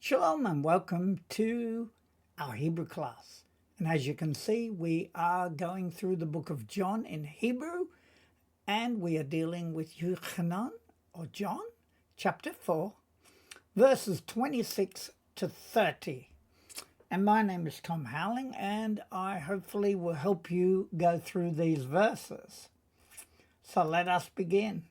Shalom and welcome to our Hebrew class. And as you can see, we are going through the book of John in Hebrew, and we are dealing with Yochanan, or John, chapter 4, verses 26 to 30. And my name is Tom Howling, and I hopefully will help you go through these verses. So let us begin.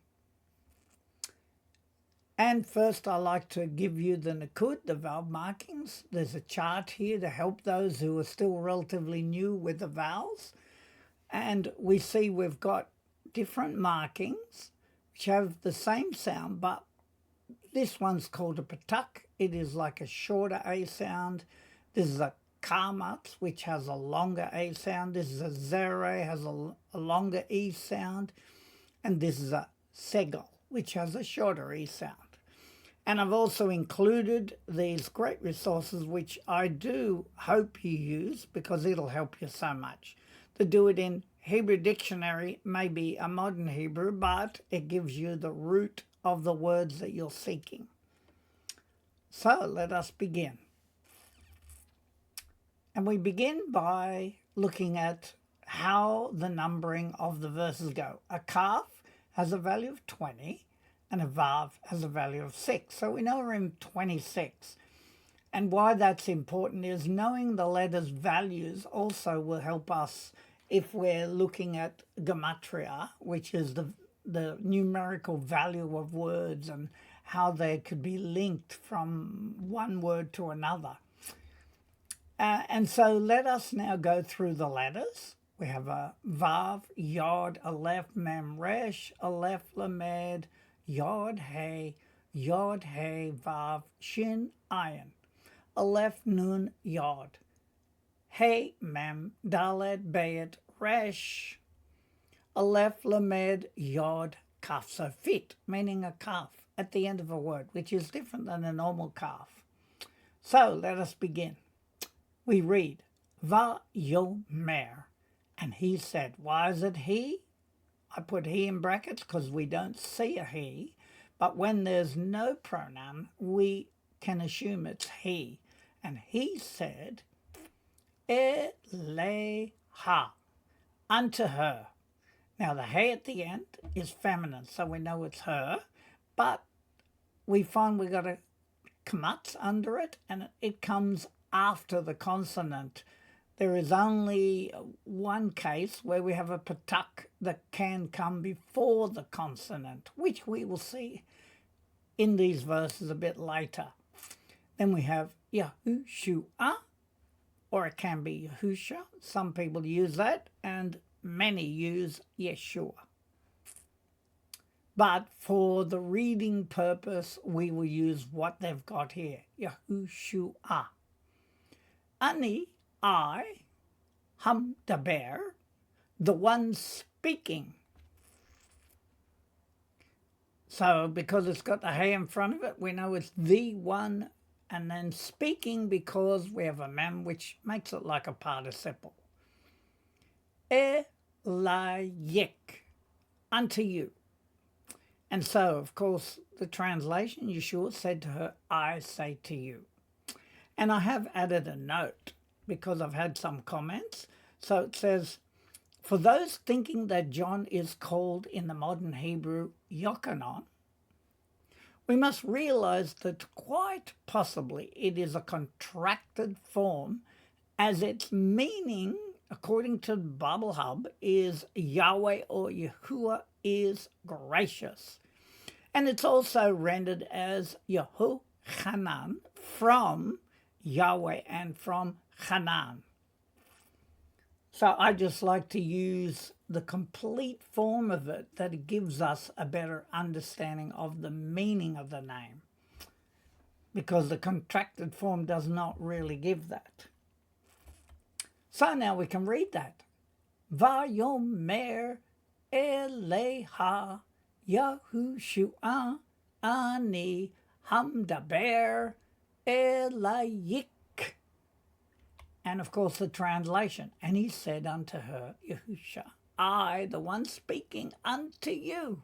And first, I like to give you the Nakud, the vowel markings. There's a chart here to help those who are still relatively new with the vowels. And we see we've got different markings which have the same sound, but this one's called a patak. It is like a shorter A sound. This is a kamat, which has a longer A sound. This is a zere, has a longer E sound. And this is a segel, which has a shorter E sound. And I've also included these great resources, which I do hope you use because it'll help you so much. To do it in Hebrew dictionary, maybe a modern Hebrew, but it gives you the root of the words that you're seeking. So let us begin. And we begin by looking at how the numbering of the verses go. A kaf has a value of 20. And a vav has a value of 6. So we know we're in 26. And why that's important is knowing the letters' values also will help us if we're looking at gematria, which is the numerical value of words and how they could be linked from one word to another. And so let us now go through the letters. We have a vav, yod, aleph, mem, resh, aleph, lamed, Yod He, Vav, Shin, Ayin, Aleph, Nun, Yod, He, Mem, Dalet, Bayet, Resh, Aleph, Lamed, Yod, Kaf. So fit, meaning a kaf at the end of a word, which is different than a normal kaf. So let us begin. We read, Va-yo-mer, and he said. Why is it he? I put he in brackets because we don't see a he, but when there's no pronoun, we can assume it's he. And he said, Eleha, unto her. Now the he at the end is feminine, so we know it's her, but we find we got a kamatz under it, and it comes after the consonant. There is only one case where we have a patak that can come before the consonant, which we will see in these verses a bit later. Then we have Yahushua, or it can be Yahusha. Some people use that, and many use Yeshua. But for the reading purpose, we will use what they've got here, Yahushua. Ani, I, Hamdaber, the one speaking. So because it's got the hey in front of it, we know it's the one, and then speaking because we have a mem, which makes it like a participle. Elayik, unto you. And so, of course, the translation, Yeshua said to her, I say to you. And I have added a note, because I've had some comments. So it says, for those thinking that John is called in the modern Hebrew Yochanan, we must realize that quite possibly it is a contracted form, as its meaning, according to Bible Hub, is Yahweh or Yahuwah is gracious. And it's also rendered as Yehochanan from Yahweh and from Hanan. So I just like to use the complete form of it, that it gives us a better understanding of the meaning of the name, because the contracted form does not really give that. So now we can read that. Vayomer Eleha Yahushua Ani Hamdaber Elayik. And of course the translation, and he said unto her, Yahusha, I, the one speaking unto you.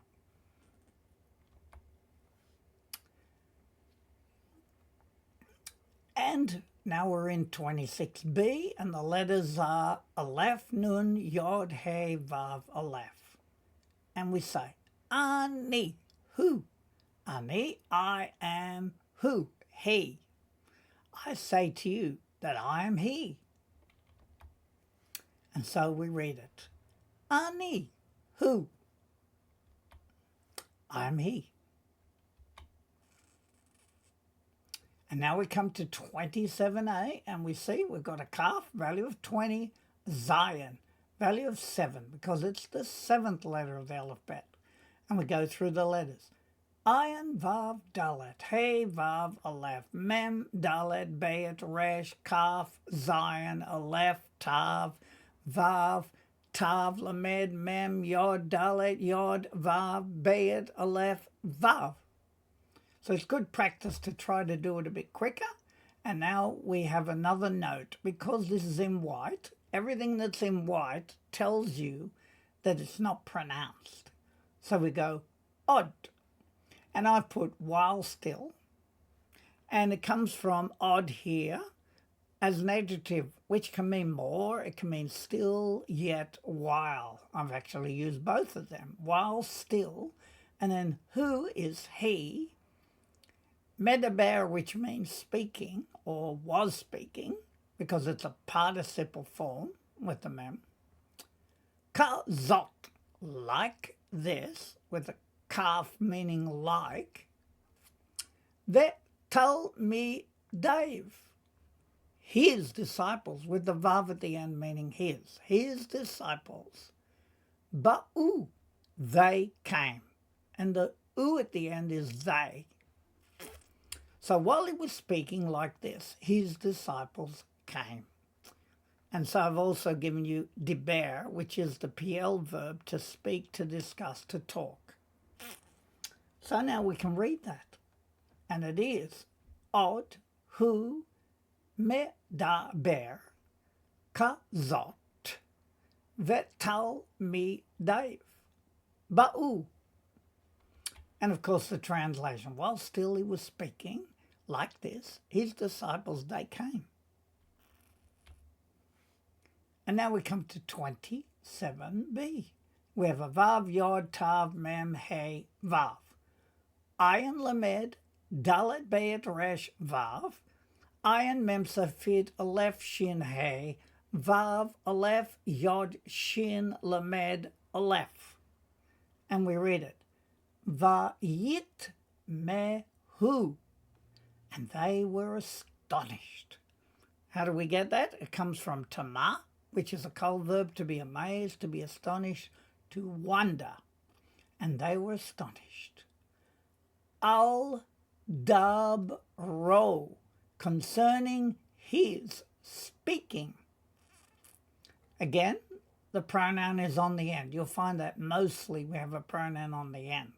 And now we're in 26b, and the letters are Aleph, Nun, Yod, He, Vav, Aleph. And we say, Ani, who? Ani, I am who? He. I say to you that I am he. And so we read it. Ani, who? I am he. And now we come to 27a, and we see we've got a kaf, value of 20, Zion, value of 7, because it's the 7th letter of the alphabet. And we go through the letters. Ayin, Vav, Dalet, He, Vav, Aleph, Mem, Dalet, Bayet, Resh, Kaf, Zion, Aleph, Tav, Vav, Tav, Lamed, Mem, Yod, Dalet, Yod, Vav, Bayet, Aleph, Vav. So it's good practice to try to do it a bit quicker. And now we have another note. Because this is in white, everything that's in white tells you that it's not pronounced. So we go odd. And I've put while still. And it comes from odd here as an adjective, which can mean more. It can mean still, yet, while. I've actually used both of them. While still. And then who is he? Medaber, which means speaking or was speaking, because it's a participle form with the mem. Kazot, like this, with a kaf meaning like. Vetal me Dave, his disciples, with the vav at the end meaning his disciples. Ba'u, they came. And the u at the end is they. So while he was speaking like this, his disciples came. And so I've also given you diber, which is the PL verb, to speak, to discuss, to talk. So now we can read that. And it is od, hu, medaber, kazot, vetal mi dave, ba'u. And of course the translation, while still he was speaking like this, his disciples, they came. And now we come to 27b. We have a vav, yod, tav, mem, he, vav. Ayin, lamed, dalet, bayet, resh, vav. Ayin, mem, safit, aleph, shin, he, vav, aleph, yod, shin, lamed, aleph. And we read it. Vayit mehu. And they were astonished. How do we get that? It comes from tama, which is a cold verb, to be amazed, to be astonished, to wonder. And they were astonished. Al dab ro, concerning his speaking. Again, the pronoun is on the end. You'll find that mostly we have a pronoun on the end.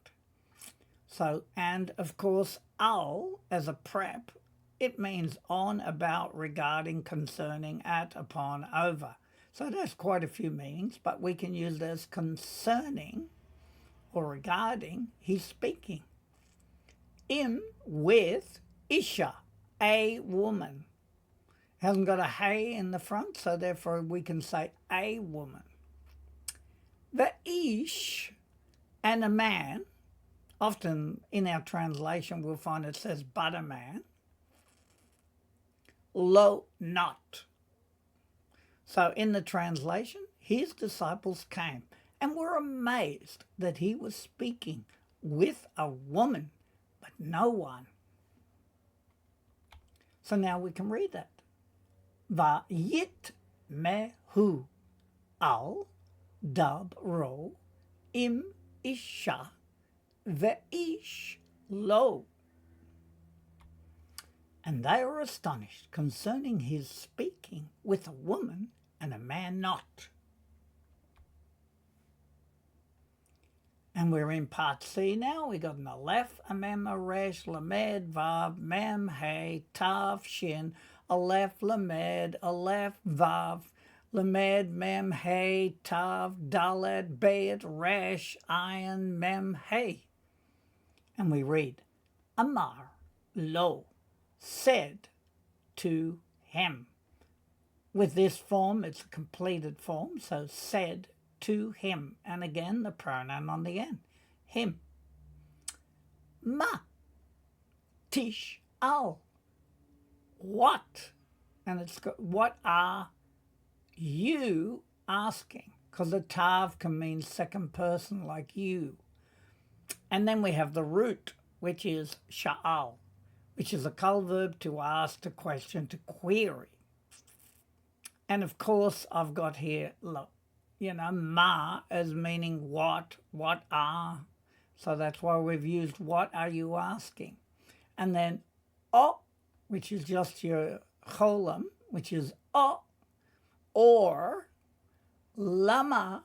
So, and of course, al as a prep, it means on, about, regarding, concerning, at, upon, over. So it has quite a few meanings, but we can use it as concerning or regarding his speaking. Im, with, isha, a woman. Hasn't got a hey in the front, so therefore we can say a woman. The ish, and a man. Often in our translation we'll find it says but a man. Lo, not. So in the translation, his disciples came and were amazed that he was speaking with a woman, but no one. So now we can read that. Vayit mehu al dab ro im isha ve'ish lo. And they were astonished concerning his speaking with a woman and a man not. And we're in part C now. We got an aleph, a mem, a resh, lamed, vav, mem, he, tav, shin, aleph, lamed, aleph, vav, lamed, mem, he, tav, dalet, bayet, resh, ayin, mem, he. And we read, Amar, lo, said to him. With this form, it's a completed form, so said to him. And again, the pronoun on the end, him. Ma, tish, al. What? And it's got, what are you asking? Because the tav can mean second person, like you. And then we have the root, which is sha'al, which is a kal verb to ask, to question, to query. And of course, I've got here, look, ma as meaning what are. So that's why we've used what are you asking. And then o, which is just your cholam, which is o, or lama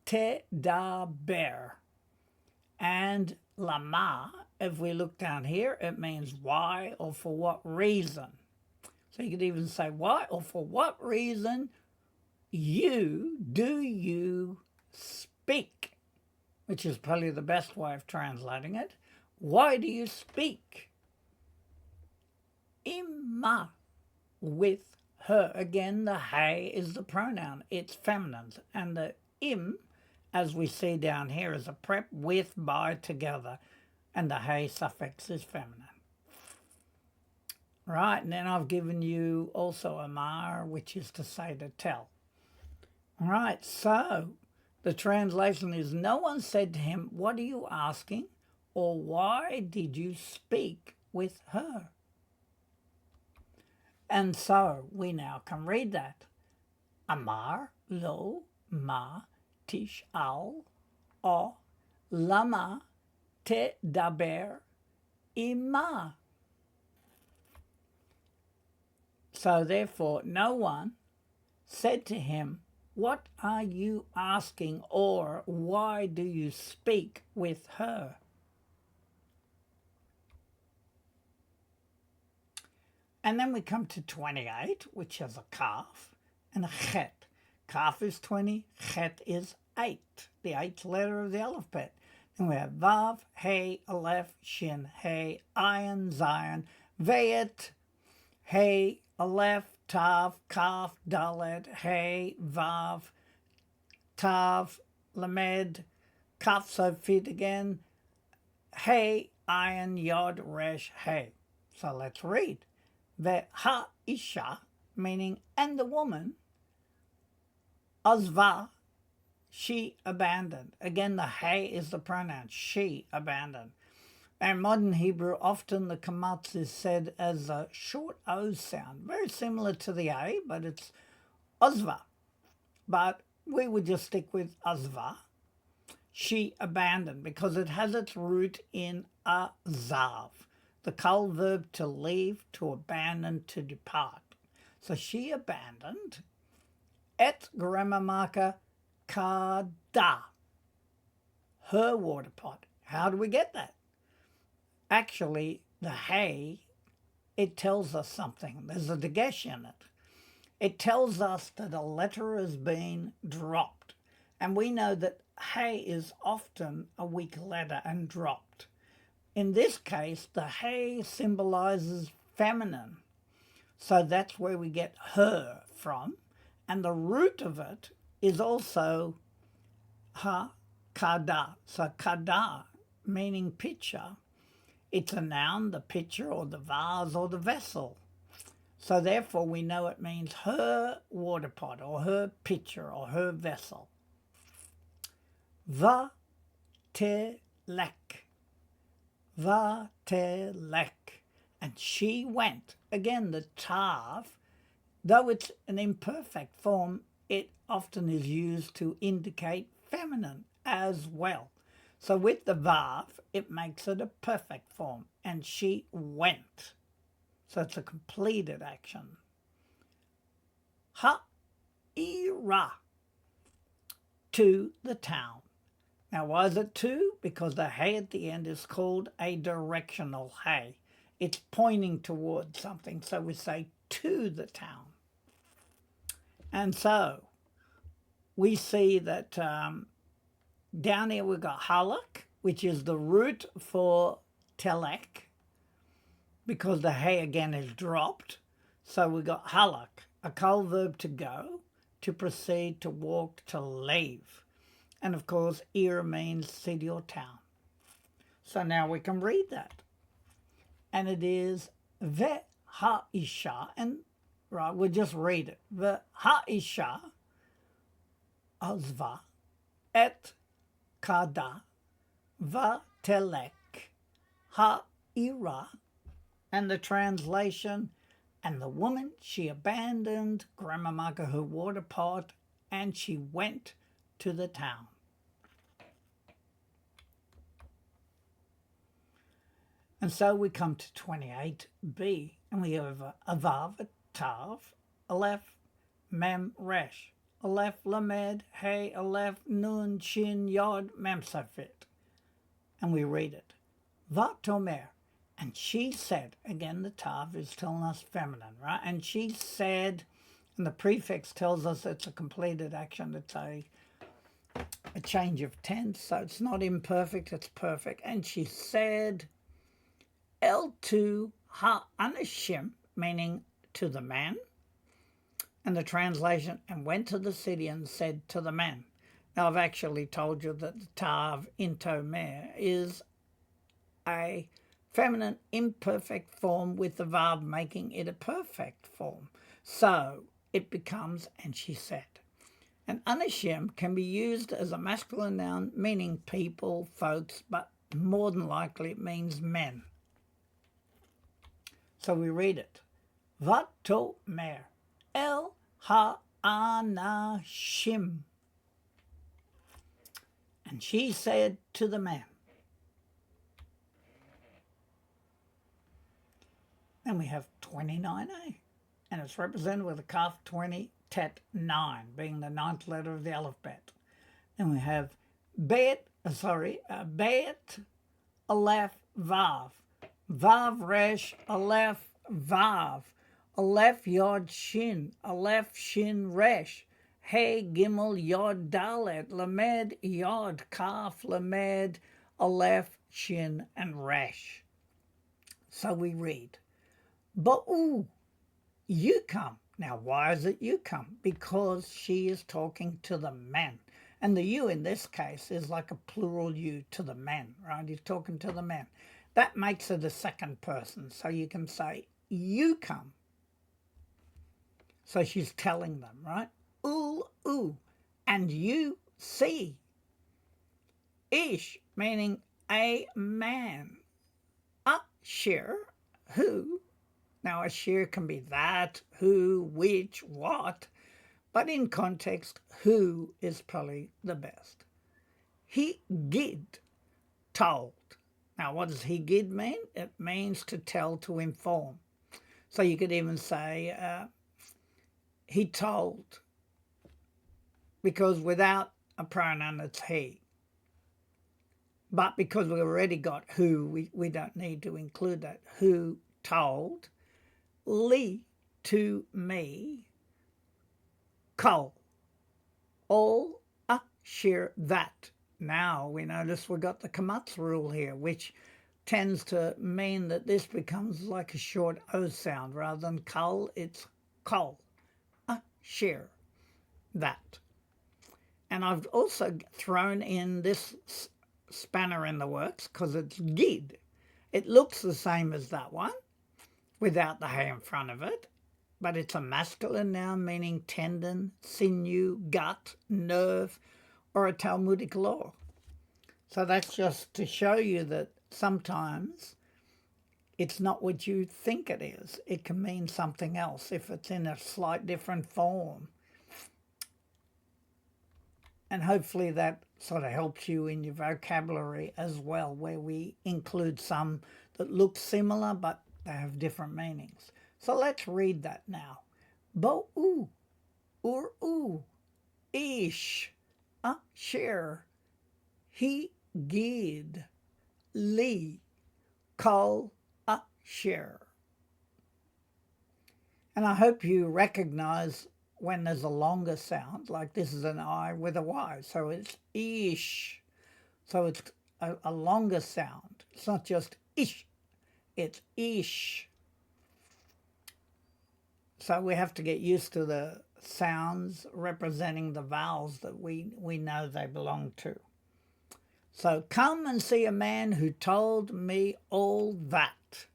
te daber. And lama, if we look down here, it means why or for what reason. So you could even say why or for what reason do you speak, which is probably the best way of translating it. Why do you speak? Imma, with her. Again, the hey is the pronoun. It's feminine. And the im, as we see down here, is a prep with, by, together. And the hey suffix is feminine. Right, and then I've given you also amar, which is to say, to tell. All right, so the translation is, no one said to him, what are you asking? Or why did you speak with her? And so we now can read that. Amar lo ma tish al o lama te daber ima. So therefore no one said to him, what are you asking, or why do you speak with her? And then we come to 28, which is a kaf and a chet. Kaf is 20, chet is 8, the 8th letter of the alphabet. Then we have vav, hey, aleph, shin, hey, ayin, zayin, vayet, hey, aleph, tav, kaf, dalet, hey, vav, tav, lamed, kaf, so feet again, hey, ayin, yod, resh, hey. So let's read. Ha isha, meaning and the woman, azva, she abandoned. Again, the hey is the pronoun, she abandoned. In modern Hebrew, often the kamatz is said as a short O sound, very similar to the A, but it's azva. But we would just stick with azva. She abandoned, because it has its root in azav, the kal verb to leave, to abandon, to depart. So she abandoned et grammar marker kada, her water pot. How do we get that? Actually, the hey, it tells us something. There's a dagesh in it. It tells us that a letter has been dropped. And we know that hey is often a weak letter and dropped. In this case, the hey symbolizes feminine. So that's where we get her from. And the root of it is also ha, kada. So kada, meaning pitcher. It's a noun, the pitcher or the vase or the vessel. So therefore we know it means her water pot or her pitcher or her vessel. Va te lek. Va te lek. And she went. Again, the tav, though it's an imperfect form, it often is used to indicate feminine as well. So with the vav, it makes it a perfect form. And she went. So it's a completed action. Ha-ira, to the town. Now, why is it to? Because the hey at the end is called a directional hey. It's pointing towards something, so we say to the town. And so we see that down here we've got halak, which is the root for telek, because the hey again is dropped. So we got halak, a kol verb to go, to proceed, to walk, to leave. And of course, ir means city or town. So now we can read that. And it is ve ha-isha, and right, we'll just read it. Ve ha-isha azva et kada va telek ha-ira. And the translation, and the woman, she abandoned, grammar marker, her water pot, and she went to the town. And so we come to 28b, and we have a vav, a tav, aleph, mem, resh, aleph, lamed, hey, aleph, nun, shin, yod, mem, safit. And we read it. Vatomer, and she said, again the tav is telling us feminine, right? And she said, and the prefix tells us it's a completed action, it's a change of tense, so it's not imperfect, it's perfect. And she said, El to ha-anashim, meaning to the man. And the translation, and went to the city and said to the man. Now I've actually told you that the tav intomer is a feminine imperfect form with the vav making it a perfect form. So it becomes, and she said. And anashim can be used as a masculine noun meaning people, folks, but more than likely it means men. So we read it. Vatomer el ha-anashim. And she said to the man. And we have 29a. And it's represented with a kaf 20, tet 9, being the ninth letter of the alphabet. Then we have bet, aleph, vav. Vav resh, aleph, vav, aleph yod shin, aleph shin resh, hey gimel yod dalet, lamed yod kaf, lamed aleph shin and resh. So we read, Ba'u, you come. Now why is it you come? Because she is talking to the man. And the you in this case is like a plural you to the man, right? He's talking to the man. That makes it a second person. So you can say, you come. So she's telling them, right? Ooh, and you see. Ish, meaning a man. Asher, who. Now asher can be that, who, which, what. But in context, who is probably the best. He gid, told. Now, what does he gid mean? It means to tell, to inform. So you could even say, he told, because without a pronoun, it's he. But because we've already got who, we don't need to include that. Who told, li, to me, kol, all, share, that. Now we notice we've got the kamatz rule here, which tends to mean that this becomes like a short O sound. Rather than kol, it's kol, share, that. And I've also thrown in this spanner in the works because it's gid. It looks the same as that one without the hay in front of it, but it's a masculine noun meaning tendon, sinew, gut, nerve, or a Talmudic law. So that's just to show you that sometimes it's not what you think it is. It can mean something else if it's in a slight different form. And hopefully that sort of helps you in your vocabulary as well, where we include some that look similar but they have different meanings. So let's read that now. Bo'u, ur-u, ish, asher, he gid, li, kol, asher. And I hope you recognize when there's a longer sound, like this is an I with a Y, so it's ish. So it's a longer sound. It's not just ish, it's ish. So we have to get used to the sounds representing the vowels that we know they belong to. So come and see a man who told me all that.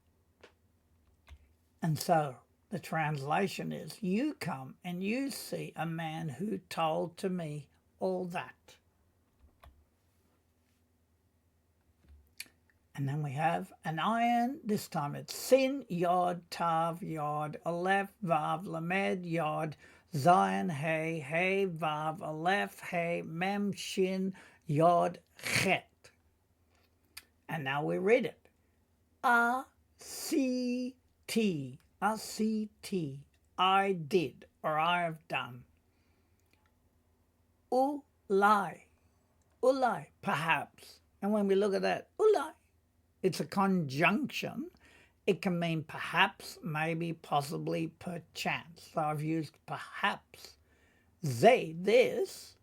And so the translation is, you come and you see a man who told to me all that. And then we have an iron, this time it's sin, yod, tav, yod, aleph, vav, lamed, yod, zion, hey, vav, aleph, hey, mem, shin, yod, chet. And now we read it. A-C-T, A-C-T, I did, or I have done. Ulai, ulai, perhaps. And when we look at that, ulai, it's a conjunction. It can mean perhaps, maybe, possibly, perchance. So I've used perhaps. They, this.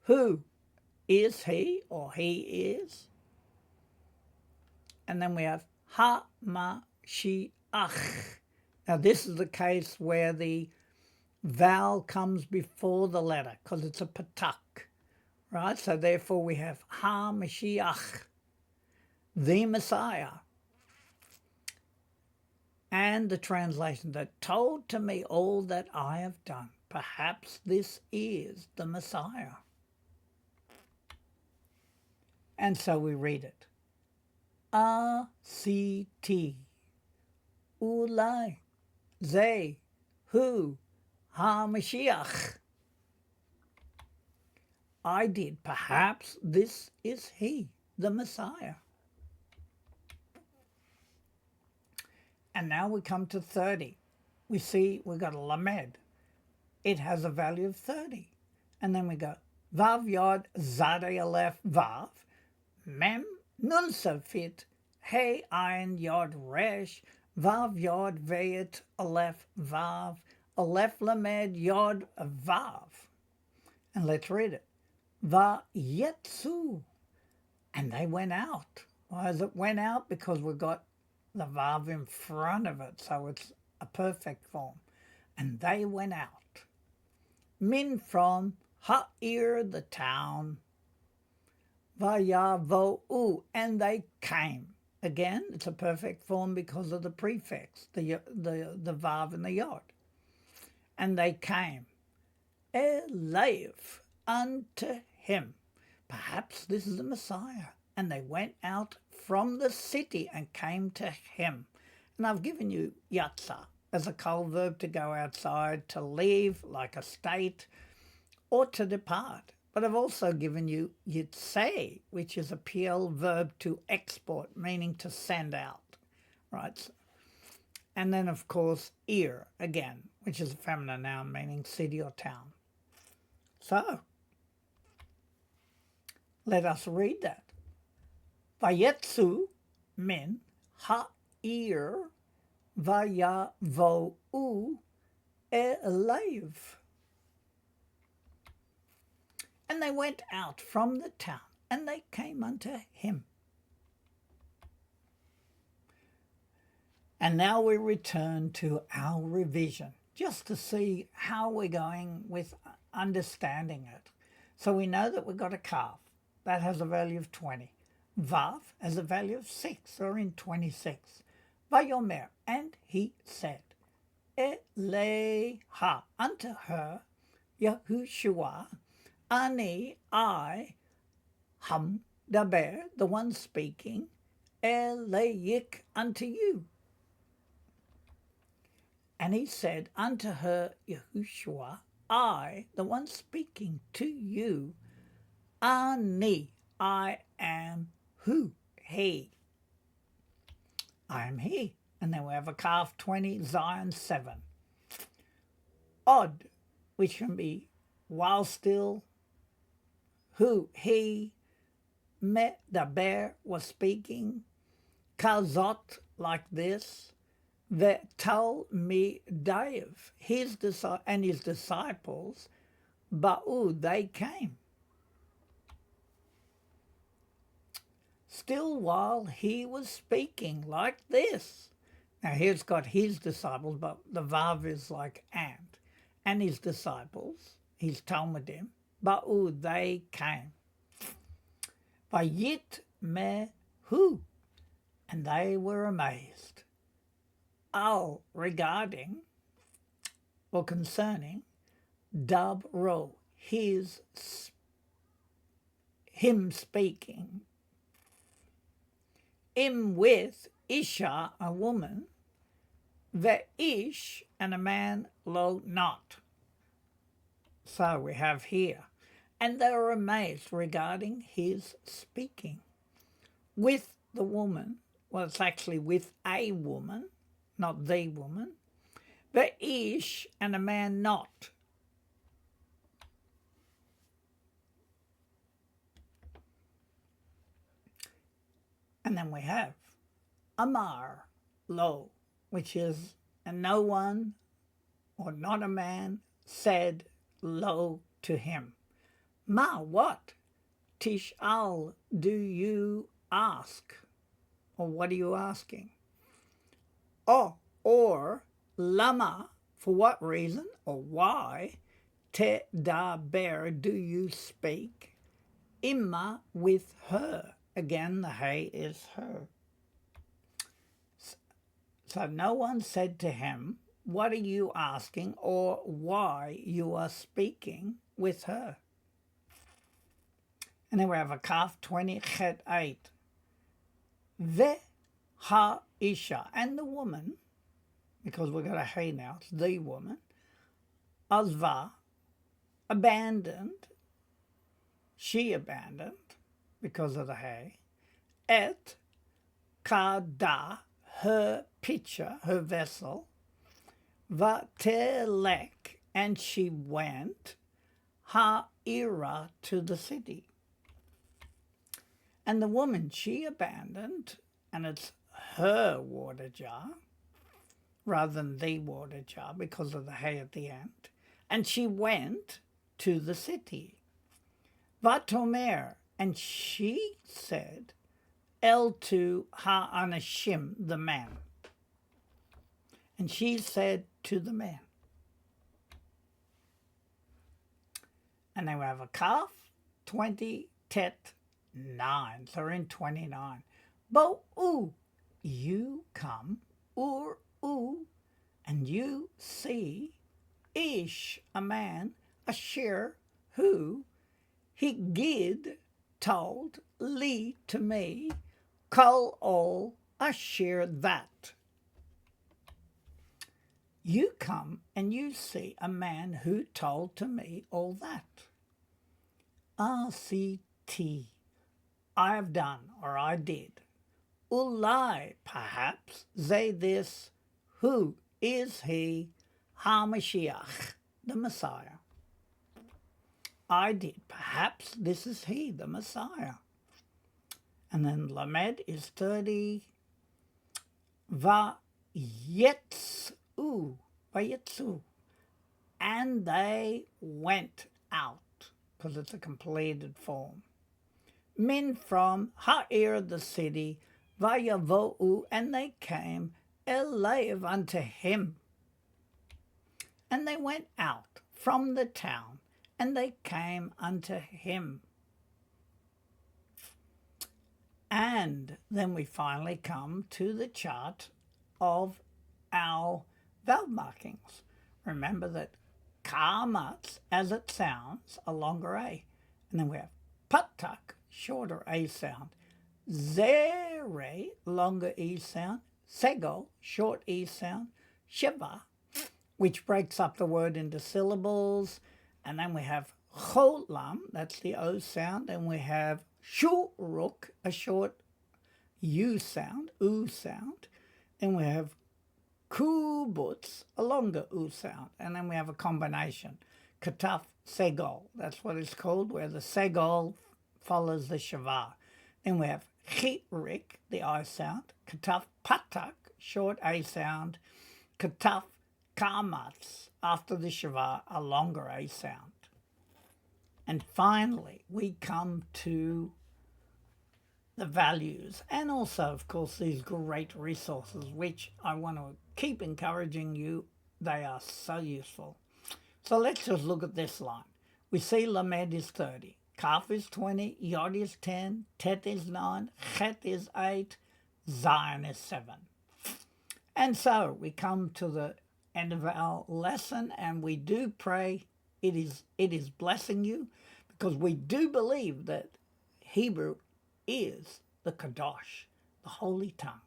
Who is he or he is? And then we have ha-ma-shi-ach. Now this is the case where the vowel comes before the letter because it's a patak, right? So therefore we have ha-ma-shi-ach, the Messiah. And the translation that told to me all that I have done. Perhaps this is the Messiah. And so we read it. A-C-T, ulai, they, who, ha-Mashiach. I did, perhaps this is he, the Messiah. And now we come to 30. We see we got a lamed. It has a value of 30. And then we go vav yod zade aleph vav, mem nun safit, hey ayin yod resh, vav yod veyet aleph vav, aleph lamed yod vav. And let's read it. Va yetsu. And they went out. Why is it went out? Because we've got the vav in front of it, so it's a perfect form. And they went out. Min from Ha'ir, the town. Vayavo'u, and they came. Again, it's a perfect form because of the prefix, the vav and the yod. And they came. Elev, unto him. Perhaps this is the Messiah. And they went out from the city and came to him. And I've given you yatsa as a kol verb to go outside, to leave like a state, or to depart. But I've also given you yitzei, which is a PL verb to export, meaning to send out, right? And then, of course, ir, again, which is a feminine noun, meaning city or town. So, let us read that. Vayetsu min ha'ir vayavo'u elev. And they went out from the town, and they came unto him. And now we return to our revision, just to see how we're going with understanding it. So we know that we've got a calf. That has a value of 20. Vav has a value of 6, or in 26. Vayomer, and he said, Eleha, unto her, Yeshua, Ani, I, Ham, Daber, the one speaking, Eleyik, unto you. And he said unto her, Yeshua, I, the one speaking to you, Ani, I am who? He. I am he. And then we have a calf 20, Zion 7. Odd, which can be while still, who? He. Me, the bear, was speaking. Kazot, like this. The Tal me Dave, his disciples, Ba'u, they came. Still while he was speaking like this, Now here's got his disciples, but the Vav is like and his disciples, his Talmudim, Ba'u, they came. Vayit mehu, and they were amazed. Al, regarding or concerning Dab Ro, him speaking. Im, with Isha, a woman, the ish, and a man lo not. So we have here, and they were amazed regarding his speaking. With the woman, well, it's actually with a woman, not the woman, the ish, and a man not. And then we have Amar lo, which is, and no one or not a man said lo to him. Ma, what? Tish'al, do you ask? Or what are you asking? Oh, or lama, for what reason or why? Te da ber, do you speak? Imma, with her. Again, the hay is her. So no one said to him, what are you asking, or why you are speaking with her? And then we have a Kaf 20 Chet 8. Ve ha isha, and the woman, because we've got a hay now, it's the woman, azva, abandoned, she abandoned, because of the hay, et kada, her pitcher, her vessel, vatelek, and she went, ha'ira, to the city. And the woman she abandoned, and it's her water jar, rather than the water jar, because of the hay at the end, and she went to the city. Vatomer, and she said, El to ha'anashim, the man. And she said to the man. And then we have a Kaf 20 Tet 9. So we're in 29. Bo'u, you come, and you see, ish, a man, asher, who, he gid, told, li, to me, kol all, asher, that. You come and you see a man who told to me all that. RCT, I have done, or I did. Ulai, perhaps, they this, who is he, HaMashiach, the Messiah. I did, perhaps this is he, the Messiah. And then Lamed is 30. Vayetzu, and they went out, because it's a completed form. Min, from Ha'ir, the city, Vayavo'u, and they came, Elev, unto him. And they went out from the town, and they came unto him. And then we finally come to the chart of our vowel markings. Remember that kamatz, as it sounds, a longer A. And then we have patak, shorter A sound. Zere, longer E sound. Sego, short E sound. Shiva, which breaks up the word into syllables. And then we have cholam, that's the O sound. And we have shuruk, a short U sound, U sound. Then we have kubutz, a longer U sound. And then we have a combination, kataf, segol. That's what it's called, where the segol follows the shava. Then we have chitrik, the I sound. Kataf, patak, short A sound. Kataf, kamatz, after the shava, a longer A sound. And finally, we come to the values, and also, of course, these great resources, which I want to keep encouraging you. They are so useful. So let's just look at this line. We see Lamed is 30, Kaf is 20, Yod is 10, Tet is 9, Chet is 8, Zion is 7. And so we come to the end of our lesson, and we do pray it is blessing you, because we do believe that Hebrew is the Kadosh, the holy tongue.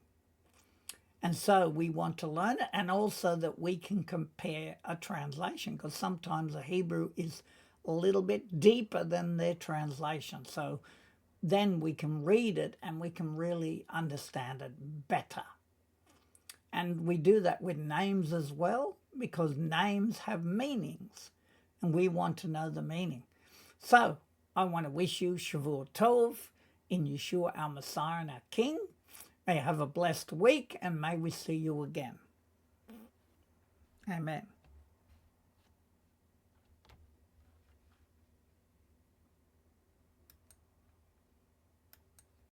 And so we want to learn it, and also that we can compare a translation, because sometimes the Hebrew is a little bit deeper than their translation. So then we can read it and we can really understand it better. And we do that with names as well, because names have meanings, and we want to know the meaning. So I want to wish you Shavua Tov in Yeshua, our Messiah and our King. May you have a blessed week, and may we see you again. Amen.